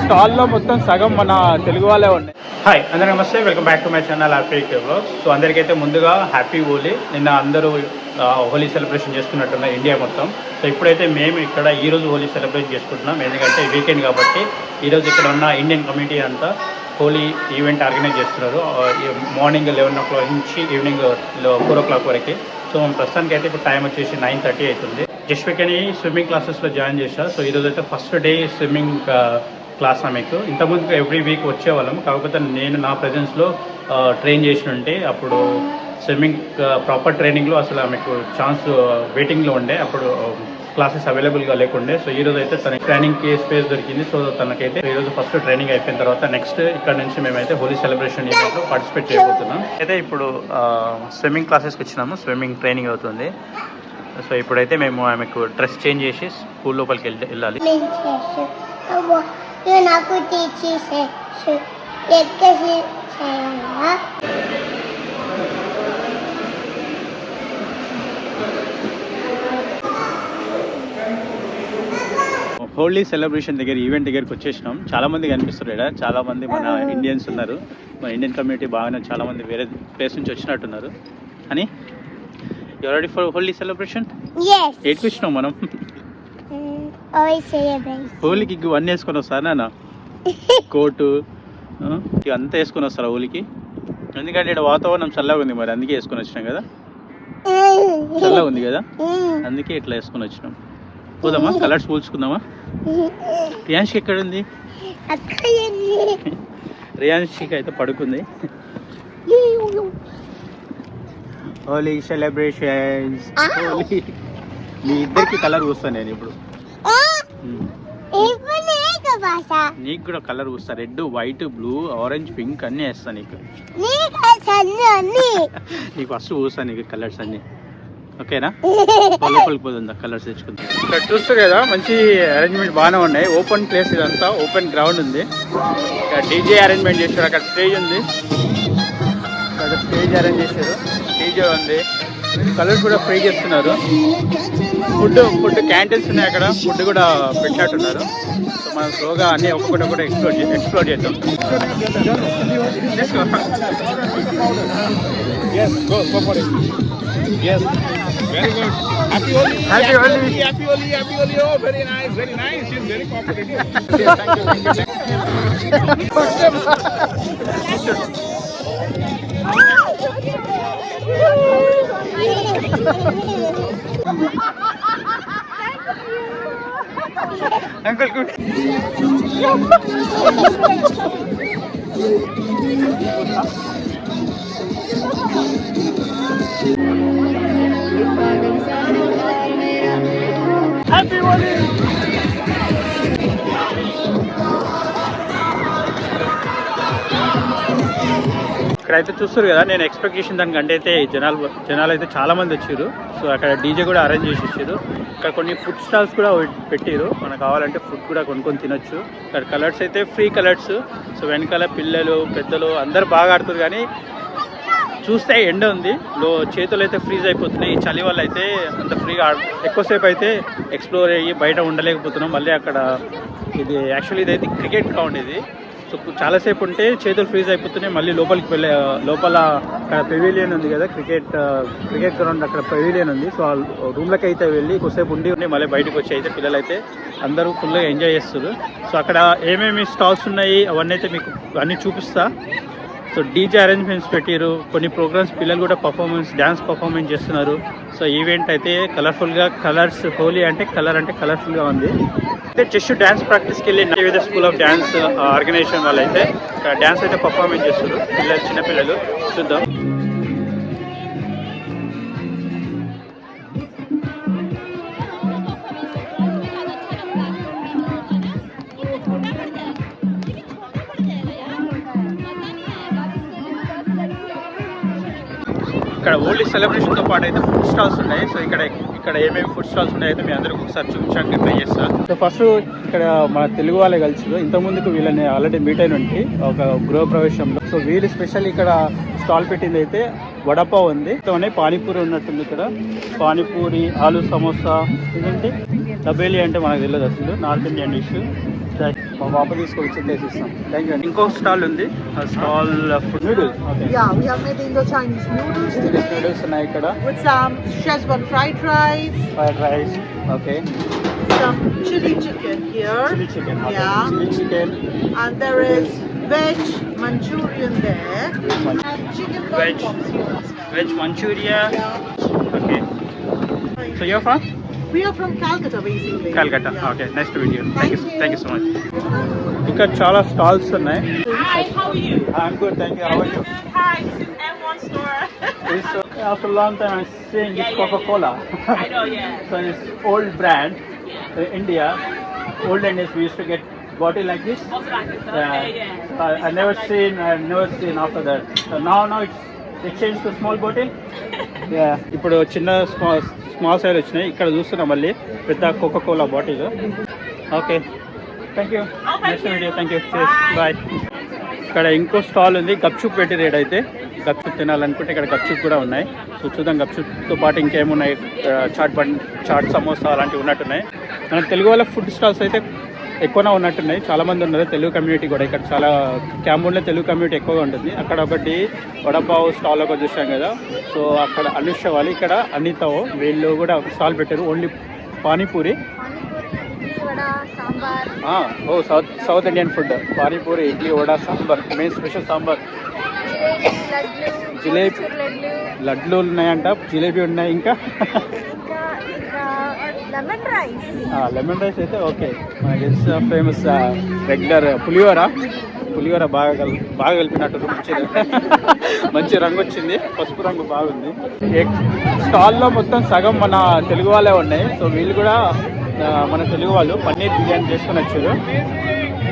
స్టాల్లో మొత్తం సగం మన తెలుగు వాళ్ళే ఉన్నాయి. హాయ్ అందరికీ నమస్తే, welcome back to my channel happy vlogs. So అందరికైతే ముందుగా హ్యాపీ హోలీ. నిన్న అందరూ హోలీ సెలబ్రేషన్ చేసుకున్నట్టున్నారు ఇండియా మొత్తం. సో ఇప్పుడైతే మేము ఇక్కడ ఈరోజు హోలీ సెలబ్రేట్ చేసుకుంటున్నాం, ఎందుకంటే వీకెండ్ కాబట్టి. ఈరోజు ఇక్కడ ఉన్న ఇండియన్ కమ్యూనిటీ అంతా హోలీ ఈవెంట్ ఆర్గనైజ్ చేస్తున్నారు. మార్నింగ్ 11 o'clock నుంచి ఈవినింగ్ 4 o'clock వరకు. సో ప్రస్తుతానికి అయితే ఇప్పుడు టైం వచ్చేసి 9:30 అవుతుంది. జస్ట్వికని స్విమ్మింగ్ క్లాసెస్లో జాయిన్ చేశాను. సో ఈరోజు అయితే ఫస్ట్ డే స్విమ్మింగ్ క్లాస్ మీకు. ఇంతకుముందు ఎవ్రీ వీక్ వచ్చేవాళ్ళం, కాకపోతే నేను నా ప్రెజెన్స్లో ట్రైన్ చేసి ఉంటే అప్పుడు స్విమ్మింగ్ ప్రాపర్ ట్రైనింగ్లో అసలు మీకు ఛాన్స్ వెయిటింగ్లో ఉండే, అప్పుడు క్లాసెస్ అవైలబుల్గా లేకుండే. సో ఈరోజు అయితే తన ట్రైనింగ్కి స్పేస్ దొరికింది. సో తనకైతే ఈరోజు ఫస్ట్ ట్రైనింగ్ అయిపోయిన తర్వాత నెక్స్ట్ ఇక్కడ నుంచి మేమైతే హోలీ సెలబ్రేషన్ ఈవెంట్లో పార్టిసిపేట్ చేయబోతున్నాం. అయితే ఇప్పుడు స్విమ్మింగ్ క్లాసెస్కి వచ్చినాము, స్విమ్మింగ్ ట్రైనింగ్ అవుతుంది. సో ఇప్పుడైతే మేము ఆమెకు డ్రెస్ చేంజ్ చేసి స్కూల్ లోపలికి వెళ్ళాలి. నాకు హోలీ సెలబ్రేషన్ దగ్గర ఈవెంట్ దగ్గరికి వచ్చేసినాం. చాలా మంది కనిపిస్తారు ఇక్కడ, చాలా మంది మన ఇండియన్స్ ఉన్నారు. మన ఇండియన్ కమ్యూనిటీ బాగానే చాలా మంది వేరే ప్లేస్ నుంచి వచ్చినట్టున్నారు. Are you ready for Holi celebration? ఎయిట్కి వచ్చినాం మనం. హోలీకి ఇవన్నీ వేసుకొని వస్తారా నాన్న? కోటు అంతా వేసుకొని వస్తారా హోలీకి? ఎందుకంటే ఇక్కడ వాతావరణం చల్లగా ఉంది, మరి అందుకే వేసుకొని వచ్చినాం కదా. చల్లగా ఉంది కదా, అందుకే ఇట్లా వేసుకొని వచ్చినాం. పోదామా, కలర్స్ పూల్చుకుందామా? రియాన్షిక్ ఎక్కడ ఉంది? రియాన్షిక్ అయితే పడుకుంది. హోలీ సెలబ్రేషన్స్. మీ ఇద్దరికి కలర్ పూస్తాను నేను ఇప్పుడు. నీకు కూడా కలర్ పూస్తా, red, white, blue, orange, pink అన్నీ వేస్తా నీకు. నీకు ఫస్ట్ పూస్తా నీకు కలర్స్ అన్ని, ఓకేనా? లోపలికి పోతుందా కలర్స్ తెచ్చుకుంటా. ఇక్కడ చూస్తారు కదా, మంచి అరేంజ్మెంట్ బాగానే ఉన్నాయి. ఓపెన్ ప్లేస్ ఇదంతా, ఓపెన్ గ్రౌండ్ ఉంది. ఇక్కడ డీజే అరేంజ్మెంట్ చేశారు, అక్కడ స్టేజ్ ఉంది, అక్కడ స్టేజ్ అరేంజ్ చేశారు, డీజే ఉంది. కలర్స్ కూడా ఫ్రై చేస్తున్నారు. ఫుడ్ క్యాంటీన్స్ ఉన్నాయి, అక్కడ ఫుడ్ కూడా పెట్టినట్టున్నారు. సో మనం స్లోగా అన్నీ ఒక్కొక్కటి ఎక్స్ప్లోర్ చేద్దాం. Yes, very good. Happy Holi. Happy Holi. Happy Holi. Happy Holi. Oh, very nice, very nice. She's very cooperative. Thank you. Uncle, good. Happy Holi! ఇక్కడైతే చూస్తారు కదా, నేను ఎక్స్పెక్ట్ చేసిన దానికంటే అయితే జనాలు అయితే చాలా మంది వచ్చారు. సో అక్కడ డీజే కూడా అరేంజ్ చేసి ఇచ్చారు. ఇక్కడ కొన్ని ఫుడ్ స్టాల్స్ కూడా పెట్టారు, మనకు కావాలంటే ఫుడ్ కూడా కొనుక్కొని తినొచ్చు. ఇక్కడ కలర్స్ అయితే ఫ్రీ కలర్స్. సో వెనకాల పిల్లలు పెద్దలు అందరు బాగా ఆడుతారు, కానీ చూస్తే ఎండ ఉంది, చేతులు అయితే ఫ్రీజ్ అయిపోతున్నాయి. ఈ చలి వల్ల అయితే అంత ఫ్రీగా ఎక్కువసేపు అయితే ఎక్స్ప్లోర్ అయ్యి బయట ఉండలేకపోతున్నాం. మళ్ళీ అక్కడ ఇది యాక్చువల్లీ ఇదైతే క్రికెట్ గ్రౌండ్ ఇది. సో చాలాసేపు ఉంటే చేతులు ఫ్రీజ్ అయిపోతున్నాయి. మళ్ళీ లోపల అక్కడ పెవిలియన్ ఉంది కదా, క్రికెట్ గ్రౌండ్ అక్కడ పెవిలియన్ ఉంది. సో ఆ రూమ్లకి అయితే వెళ్ళి కొద్దిసేపు ఉండి మళ్ళీ బయటకు వచ్చి అయితే పిల్లలు అయితే అందరూ ఫుల్గా ఎంజాయ్ చేస్తారు. సో అక్కడ ఏమేమి స్టాల్స్ ఉన్నాయి అవన్నీ అయితే మీకు అన్నీ చూపిస్తా. సో డీజే అరేంజ్మెంట్స్ పెట్టారు, కొన్ని ప్రోగ్రామ్స్ పిల్లలు కూడా డ్యాన్స్ పర్ఫార్మెన్స్ చేస్తున్నారు. సో ఈవెంట్ అయితే కలర్ఫుల్గా, కలర్స్ హోలీ అంటే కలర్ఫుల్గా ఉంది. అయితే జస్ట్ డ్యాన్స్ ప్రాక్టీస్కి వెళ్ళి నైవేద్య స్కూల్ ఆఫ్ డ్యాన్స్ ఆర్గనైజేషన్ వాళ్ళు అయితే డ్యాన్స్ అయితే పర్ఫార్మెన్స్ చేస్తున్నారు చిన్నపిల్లలు. చూద్దాం. ఇక్కడ ఓన్లీ సెలబ్రేషన్తో పాటు అయితే ఫుడ్ స్టాల్స్ ఉన్నాయి. సో ఇక్కడ ఏమేమి ఫుడ్ స్టాల్స్ ఉన్నాయైతే మీ అందరికీ ఒకసారి చూపించడానికి ట్రై చేస్తాను. సో ఫస్ట్ ఇక్కడ మన తెలుగు వాళ్ళే కలిసి ఇంతకుముందుకు వీళ్ళని ఆల్రెడీ మీట్ అయిన ఒక గృహ ప్రవేశంలో. సో వీళ్ళు స్పెషల్ ఇక్కడ స్టాల్ పెట్టింది అయితే వడపావ్ ఉంది, పానీపూరి ఉన్నట్టుంది ఇక్కడ. పానీపూరి, ఆలు సమోసా, ఇదేంటి దబేలి అంటే మనకు తెలియదు అసలు, నార్త్ ఇండియన్ డిష్. మా పాప తీసుకొచ్చి చేసిస్తాం. Thank you. ఇంకొక స్టాల్ ఉంది, ఆ స్టాల్ ఫుడ్ నూడిల్స్. నూడిల్స్ ఉన్నాయి ఇక్కడ. Szechuan fried rice. Fried rice, okay. Some chili chicken here. Chili chicken, okay. Yeah. Chili chicken. And there is veg Manchurian there. And chicken Veg. lollipops here. Veg Manchuria. Yeah. Okay. So you're from? We are from Calcutta basically. Calcutta. Yeah. Okay. Nice to meet you. Thank you. Thank you so much. ఇక్కడ చాలా stalls ఉన్నాయి. Hi, how are you? I'm good, thank you. How are you? Hi, this is M1 store. It's, after a long time I'm seeing this Coca-Cola. I know, yeah. So it's old brand, India. Olden days we used to get bottle like this. Also like this, okay, yeah. I never seen after that. So now they changed to small bottle. Yeah. ఇప్పుడు చిన్న small size వచ్చినాయి. ఇక్కడ చూస్తున్నాం మళ్ళీ పెద్ద Coca-Cola bottle. Okay, thank you. Next video. Thank you. Bye. ఇక్కడ ఇంకో stall ఉంది, గప్చుప్ పెట్టి రేట్ అయితే. గప్చుప్ తినాలనుకుంటే ఇక్కడ గప్చుప్ కూడా ఉన్నాయి. సో చూద్దాం గప్చుప్తో పాటు ఇంకేమున్నాయి. చాట్ సమోసా అలాంటివి ఉన్నట్టున్నాయి. మన తెలుగు వాళ్ళ ఫుడ్ స్టాల్స్ అయితే ఎక్కువనే ఉన్నట్టున్నాయి. చాలామంది ఉన్నారు, తెలుగు కమ్యూనిటీ కూడా. ఇక్కడ చాలా క్యాంబూన్లో తెలుగు కమ్యూనిటీ ఎక్కువగా ఉంటుంది. అక్కడ ఒకటి వడపావ్ స్టాల్ ఒకటి చూసాం కదా. సో అక్కడ అనుష వాళ్ళు, ఇక్కడ అనితావో వీళ్ళు కూడా ఒక స్టాల్ పెట్టారు, only panipuri. Oh south Indian food. Panipuri, idli, vada, sambar. Main special sambar. Jalebi, లడ్లు ఉన్నాయంట, జిలేబీ ఉన్నాయి. ఇంకా లెమన్ రైస్ అయితే ఓకే. మనకి ఫేమస్ రెగ్యులర్ పులిహోర బాగా కలిపినట్టు మంచి రంగు వచ్చింది, పసుపు రంగు బాగుంది. స్టాల్లో మొత్తం సగం మన తెలుగు వాళ్ళే ఉన్నాయి. సో వీళ్ళు కూడా మన తెలుగు వాళ్ళు పన్నీర్ బిర్యానీ చేసుకుని వచ్చారు.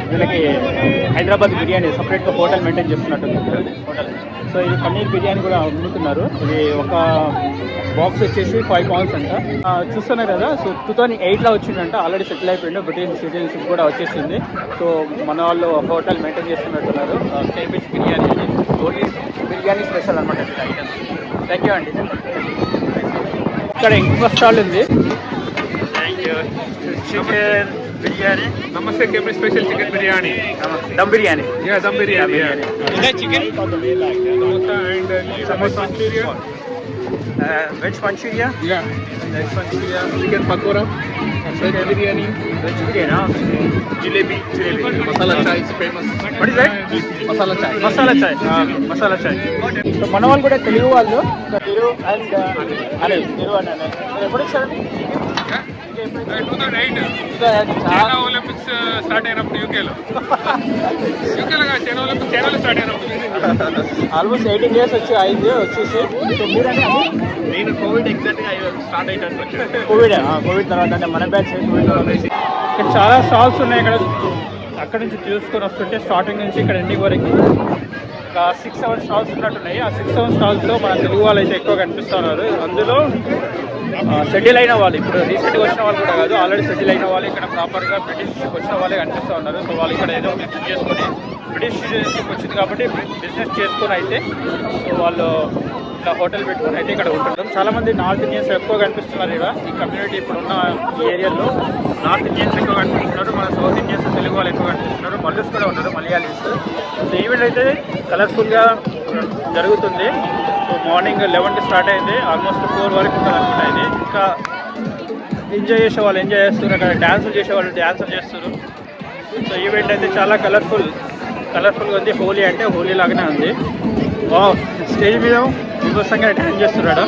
వీళ్ళకి హైదరాబాద్ బిర్యానీ సపరేట్గా హోటల్ మెయింటైన్ చేస్తున్నట్టు హోటల్. సో ఇది పన్నీర్ బిర్యానీ కూడా అమ్ముతున్నారు. ఇది ఒక బాక్స్ వచ్చేసి 5 pounds అంట. చూస్తున్నారు కదా. సో 2008లో వచ్చిందంట, ఆల్రెడీ సెటిల్ అయిపోయింది. బ్రిటిష్ సిటిజన్షిప్ కూడా వచ్చేసింది. సో మన వాళ్ళు హోటల్ మెయింటైన్ చేస్తున్నట్టున్నారు. కేబీచ్ బిర్యానీ, ఓన్లీ బిర్యానీ స్పెషల్ అనమాట ఐటమ్స్. థ్యాంక్ యూ అండి. ఇక్కడ ఇంకో స్టాల్ ఉంది. Thank you. Chicken biryani. Namaste, Cambridge special chicken biryani. Dum biryani. Yeah, dum biryani. Chicken Samosa and samosa Manchurian. Veg Manchuria. Yeah. Veg Manchuria. Chicken pakora. Veg biryani. Veg biryani. Jalebi. Masala chai is famous. What is that? Masala chai. Masala chai. So మన వాళ్ళు కూడా తెలుగు వాళ్ళు. తిరు and తిరు అని ఎప్పుడు వచ్చారండి? 2008. China Olympics start అయినప్పుడు యూకేలో కాదు, చైనా ఒలింపిక్స్ చైనాలో స్టార్ట్ అయినప్పుడు. ఆల్మోస్ట్ 18 years అయింది వచ్చేసి. సో మీరంటే నేను కోవిడ్ ఎగ్జాక్ట్గా స్టార్ట్ అయ్యడానికి వచ్చాను. కోవిడ్ తర్వాత అంటే మన బ్యాచ్ కోవిడ్ తర్వాత. ఇక్కడ చాలా స్టాల్స్ ఉన్నాయి. ఇక్కడ అక్కడ నుంచి చూసుకొని వస్తుంటే స్టార్టింగ్ నుంచి ఇక్కడ ఎండింగ్ వరకు ఒక 6-7 స్టాల్స్ ఉన్నట్టున్నాయి. ఆ 6-7 స్టాల్స్లో మన తెలుగు వాళ్ళు అయితే ఎక్కువ కనిపిస్తున్నారు. అందులో సెటిల్ అయిన వాళ్ళు, ఇప్పుడు రీసెంట్గా వచ్చిన వాళ్ళు కూడా కాదు, ఆల్రెడీ సెటిల్ అయిన వాళ్ళు, ఇక్కడ ప్రాపర్గా బ్రిటిష్కి వచ్చిన వాళ్ళే కనిపిస్తూ ఉన్నారు. సో వాళ్ళు ఇక్కడ ఏదో బిజినెస్ చేసుకొని, బ్రిటిష్ సిటిజన్షిప్ వచ్చింది కాబట్టి బిజినెస్ చేసుకొని అయితే సో వాళ్ళు ఇలా హోటల్ పెట్టుకొని అయితే ఇక్కడ ఉంటున్నారు. చాలామంది నార్త్ ఇండియన్స్ ఎక్కువ కనిపిస్తున్నారు. ఇక్కడ ఈ కమ్యూనిటీ ఇప్పుడున్న ఈ ఏరియాలో నార్త్ ఇండియన్స్ ఎక్కువ కనిపిస్తున్నారు. మన సౌత్ ఇండియన్స్ తెలుగు వాళ్ళు ఎక్కువ కనిపిస్తున్నారు. మల్లూస్ కూడా ఉన్నారు, మలయాళీస్. సో ఈవెంట్ అయితే కలర్ఫుల్గా జరుగుతుంది. సో మార్నింగ్ 11కి స్టార్ట్ అయింది, ఆల్మోస్ట్ 4 వరకు ఉంటుంది అనుకుంటా. ఇది ఇంకా ఎంజాయ్ చేసే వాళ్ళు ఎంజాయ్ చేస్తారు, అక్కడ డ్యాన్సులు చేసేవాళ్ళు డ్యాన్సులు చేస్తారు. సో ఈవెంట్ అయితే చాలా కలర్ఫుల్గా ఉంది. హోలీ అంటే హోలీ లాగానే ఉంది. స్టేజ్ మీద విభత్సంగా డ్యాన్స్ చేస్తున్నాడు.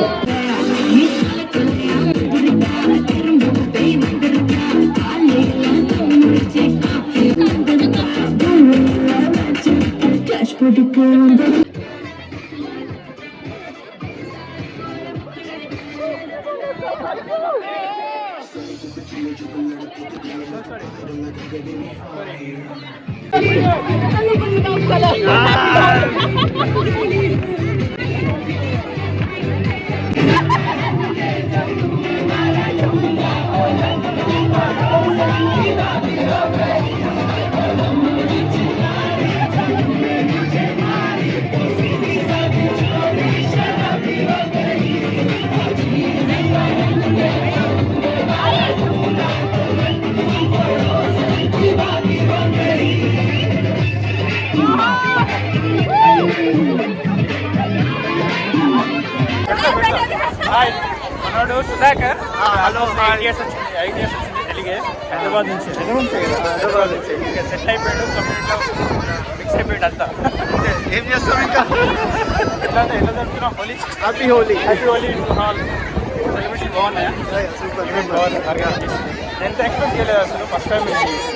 హాయ్ మనోడు సుధాకర్ హలో 8 ఇయర్స్ వచ్చింది తెలుగే హైదరాబాద్ నుంచి హైదరాబాద్ నుంచి ఇంకా సెట్ అయిపోయాడు కంప్లీట్గా ఫిక్స్ అయిపోయాడు అంతా ఏం చేస్తాం ఇంకా ఎట్లా జరుగుతున్నాం హోలీ హ్యాపీ హోలీ సెలబ్రేషన్ బాగున్నాయా సూపర్ ఈవెంట్ బాగుంది ఎంత ఎక్స్పెక్ట్ చేయలేదు అసలు ఫస్ట్ టైం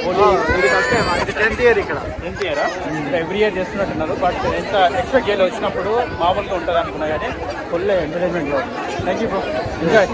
హోలీ ఇది ఫస్ట్ టైం ఇది 10th ఇయర్ ఇక్కడ ఇయరా ఎవ్రీ ఇయర్ చేస్తున్నట్టున్నారు బట్ ఎంత ఎక్స్పెక్ట్ చేయలేదు వచ్చినప్పుడు మామూలుగా ఉంటుంది అనుకున్నా కానీ ఫుల్ ఎంటర్టైన్మెంట్లో thank you bro enjoy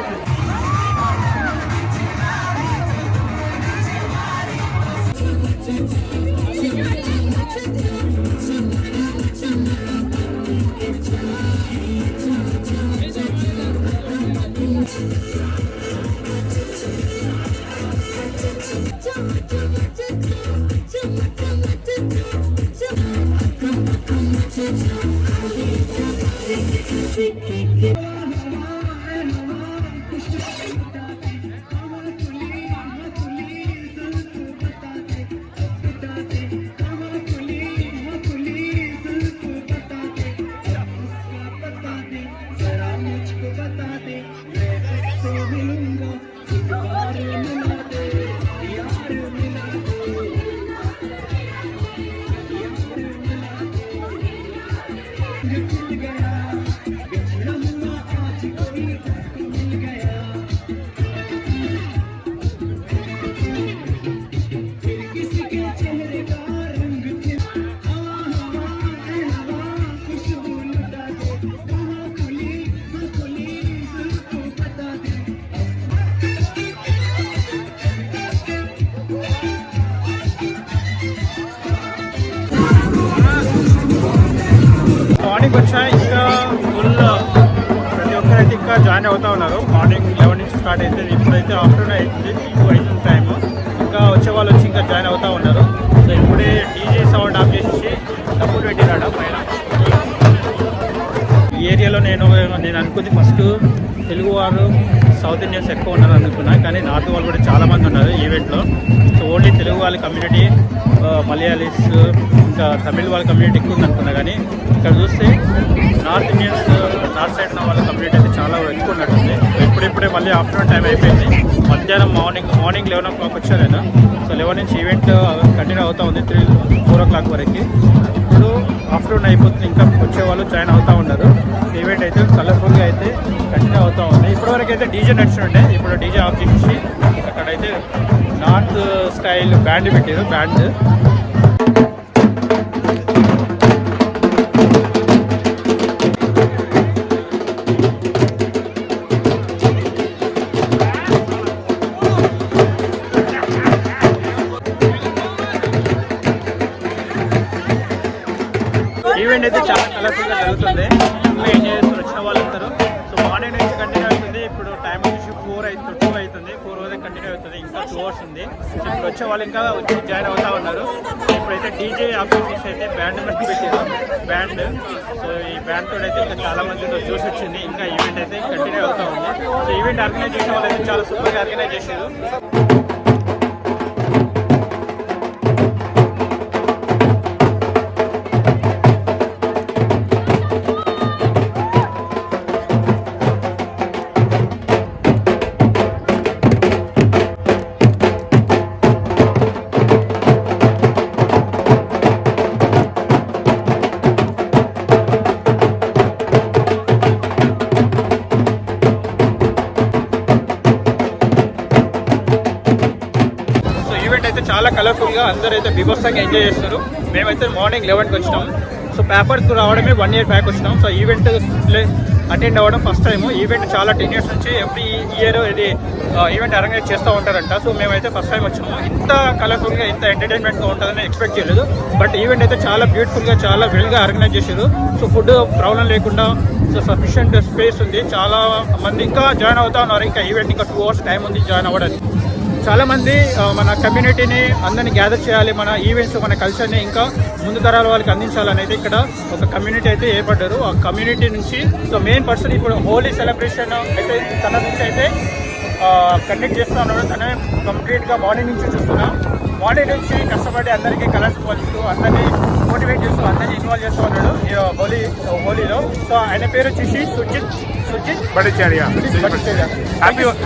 morning వచ్చా ఇంకా ఫుల్ ప్రతి ఒక్కరైతే ఇంకా జాయిన్ అవుతా ఉన్నారు మార్నింగ్ 11 నుంచి స్టార్ట్ అయితే ఇప్పుడైతే ఆఫ్టర్నూన్ అవుతుంది 2 అవుతుంది టైం ఇంకా వచ్చే వాళ్ళు వచ్చి ఇంకా జాయిన్ అవుతా ఉన్నారు సో ఇప్పుడే డీజే సౌండ్ ఆఫ్ చేసి డబ్బులు పెట్టినాడు పైన ఈ ఏరియాలో నేను అనుకుంది ఫస్ట్ తెలుగు వాళ్ళు సౌత్ ఇండియన్స్ ఎక్కువ ఉన్నారు అనుకున్నా కానీ నార్త్ వాళ్ళు కూడా చాలామంది ఉన్నారు ఈవెంట్లో సో ఓన్లీ తెలుగు వాళ్ళ కమ్యూనిటీ మలయాళీస్ ఇంకా తమిళ వాళ్ళ కమ్యూనిటీ ఎక్కువ ఉంది అనుకున్నా కానీ ఇక్కడ చూస్తే నార్త్ ఇండియన్స్ నార్త్ సైడ్ ఉన్న వాళ్ళ కమ్యూనిటీ అయితే చాలా ఎక్కువ ఉన్నట్టుంది ఇప్పుడే మళ్ళీ ఆఫ్టర్నూన్ టైం అయిపోయింది మధ్యాహ్నం మార్నింగ్ 11 o'clock వచ్చారు నేను సో 11 నుంచి ఈవెంట్ కంటిన్యూ అవుతూ ఉంది 4 o'clock వరకు ఇప్పుడు ఆఫ్టర్నూన్ అయిపోతుంది ఇంకా వచ్చే వాళ్ళు జాయిన్ అవుతూ ఉన్నారు ఈవెంట్ అయితే కలర్ఫుల్గా అయితే కంటిన్యూ అవుతూ ఉంది ఇప్పటివరకు అయితే డీజే నడుచుండే ఇప్పుడు డీజే ఆఫ్ చేసి అక్కడైతే నార్త్ స్టైల్ బ్యాండ్ పెట్టారు బ్యాండ్ ఈవెంట్ అయితే చాలా కలర్ఫుల్గా జరుగుతుంది ఎంజాయ్ చేస్తూ వచ్చిన వాళ్ళు ఉంటారు సో మార్నింగ్ నుంచి కంటిన్యూ అవుతుంది ఇప్పుడు టైం వచ్చేసి 2 అవుతుంది 4 రోజులు కంటిన్యూ అవుతుంది ఇంకా 2 hours ఉంది సో ఇప్పుడు వచ్చే వాళ్ళు ఇంకా వచ్చి జాయిన్ అవుతా ఉన్నారు ఇప్పుడైతే డీజే ఆఫీస్ అయితే బ్యాండ్ పెట్టారు బ్యాండ్ సో ఈ బ్యాండ్ తోటి అయితే ఇంకా చాలా మందితో చూసి వచ్చింది ఇంకా ఈవెంట్ అయితే కంటిన్యూ అవుతా ఉంది సో ఈవెంట్ ఆర్గనైజ్ చేసిన వాళ్ళు అయితే చాలా సూపర్గా ఆర్గనైజ్ చేశారు చాలా కలర్ఫుల్గా అందరూ అయితే బీభత్సంగా ఎంజాయ్ చేస్తారు మేమైతే మార్నింగ్ 11కి వచ్చినాం సో పేపర్కి రావడమే 1 year బ్యాక్ వచ్చినాం సో ఈవెంట్ అటెండ్ అవ్వడం ఫస్ట్ టైం ఈవెంట్ చాలా 10 years నుంచి ఎవ్రీ ఇయర్ ఇది ఈవెంట్ ఆర్గనైజ్ చేస్తూ ఉంటారంట సో మేమైతే ఫస్ట్ టైం వచ్చాము ఇంత కలర్ఫుల్గా ఇంత ఎంటర్టైన్మెంట్గా ఉంటుందని ఎక్స్పెక్ట్ చేయలేదు బట్ ఈవెంట్ అయితే చాలా బ్యూటిఫుల్గా చాలా వెల్గా ఆర్గనైజ్ చేశారు సో ఫుడ్ ప్రాబ్లం లేకుండా సో సఫిషియంట్ స్పేస్ ఉంది చాలా మంది ఇంకా జాయిన్ అవుతా ఉన్నారు ఇంకా ఈవెంట్ ఇంకా 2 hours టైం ఉంది జాయిన్ అవ్వడానికి చాలామంది మన కమ్యూనిటీని అందరినీ గ్యాదర్ చేయాలి మన ఈవెంట్స్ మన కల్చర్ని ఇంకా ముందు తరాల వాళ్ళకి అందించాలని అయితే ఇక్కడ ఒక కమ్యూనిటీ అయితే ఏర్పడ్డారు ఆ కమ్యూనిటీ నుంచి సో మెయిన్ పర్సన్ ఇప్పుడు హోలీ సెలబ్రేషన్ అయితే తన నుంచి అయితే కండక్ట్ చేస్తూ ఉన్నాడు తనే కంప్లీట్గా మార్నింగ్ నుంచి చూస్తున్నా మార్నింగ్ నుంచి కష్టపడి అందరికీ కలర్స్ పోలిస్తూ అందరినీ మోటివేట్ చేస్తూ అందరినీ ఇన్వాల్వ్ చేస్తూ ఉన్నాడు ఈ హోలీలో. సో ఆయన పేరు వచ్చేసి Sujith Bhattacharya. Bhattacharya.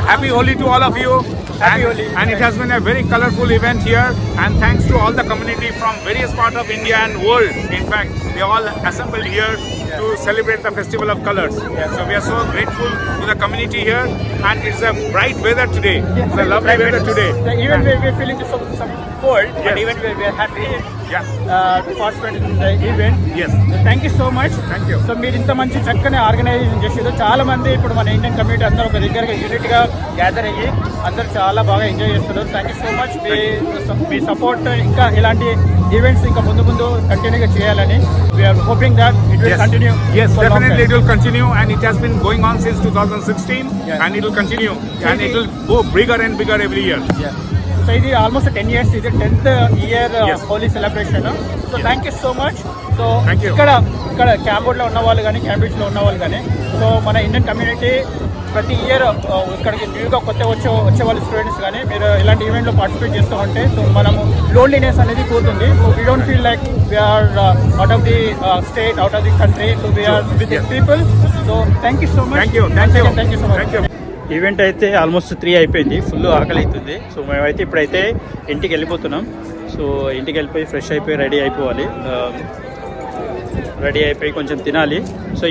Happy Holi to all of you. Happy Holi. And it has been a very colorful event here. And thanks to all the community from various parts of India and world. In fact, they all assembled here to celebrate the Festival of Colors. So we are so grateful to the community here. And it's a bright weather today. It's a lovely weather today. Even we're feeling some cold, but Yes. even we're happy Yeah. to participate in the event. Yes. Thank you so much. Thank you. So మీరు ఇంత మంచి చక్కని organisation చేసేది. చాలా మంది ఇప్పుడు మన Indian community అందరూ ఒక దగ్గరగా యూనిట్గా గ్యాదర్ అయ్యి అందరూ చాలా బాగా ఎంజాయ్ చేస్తున్నారు. Thank you so much. మీ సపోర్ట్ ఇంకా ఇలాంటి ఈవెంట్స్ ఇంకా ముందు కంటిన్యూగా చేయాలని we're hoping that it will continue. Yes, definitely it will continue, and it has been going on since 2016, Yeah. and it will continue, and it will go bigger and bigger every year. So ఇది almost 10 years, ఇది 10th year Yes. Holi celebration. So thank you so much. So Thank you. ఇక్కడ క్యాంబోర్డ్లో ఉన్న వాళ్ళు కానీ క్యాంబ్రిడ్జ్లో ఉన్న వాళ్ళు కానీ so మన ఇండియన్ కమ్యూనిటీ ప్రతి ఇయర్ ఇక్కడికి న్యూగా వచ్చే వాళ్ళ స్టూడెంట్స్ కానీ మీరు ఇలాంటి ఈవెంట్లో పార్టిసిపేట్ చేస్తూ ఉంటే సో మనము లోన్లీనెస్ అనేది పోతుంది. So we don't feel like we're out of the state, out of the country. So we're with the people. So thank you so much. Thank you. Thank you. Thank you so Thank you. Much. Event అయితే almost 3 అయిపోయింది. Full ఆకలి అవుతుంది. So మేమైతే ఇప్పుడైతే ఇంటికి వెళ్ళిపోతున్నాం. So ఇంటికి వెళ్ళిపోయి ఫ్రెష్ అయిపోయి రెడీ అయిపోవాలి. రెడీ అయిపోయి కొంచెం తినాలి. సో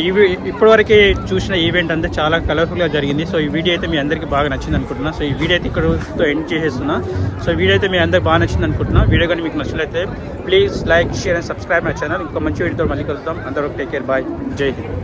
ఇప్పటివరకు చూసిన ఈవెంట్ అంతా చాలా కలర్ఫుల్గా జరిగింది. సో ఈ వీడియో అయితే మీ అందరికీ బాగా నచ్చింది అనుకుంటున్నా. సో ఈ వీడియో అయితే ఇక్కడతో ఎండ్ చేసేస్తున్నా. సో వీడియో అయితే మీ అందరికి బాగా నచ్చింది అనుకుంటున్నా. వీడియో కానీ మీకు నచ్చినట్లయితే please like, share and subscribe my channel. ఇంకో మంచి వీడియోతో మళ్ళీ కలుద్దాం. అందరూ టేక్ కేర్, బాయ్, జై హింద్.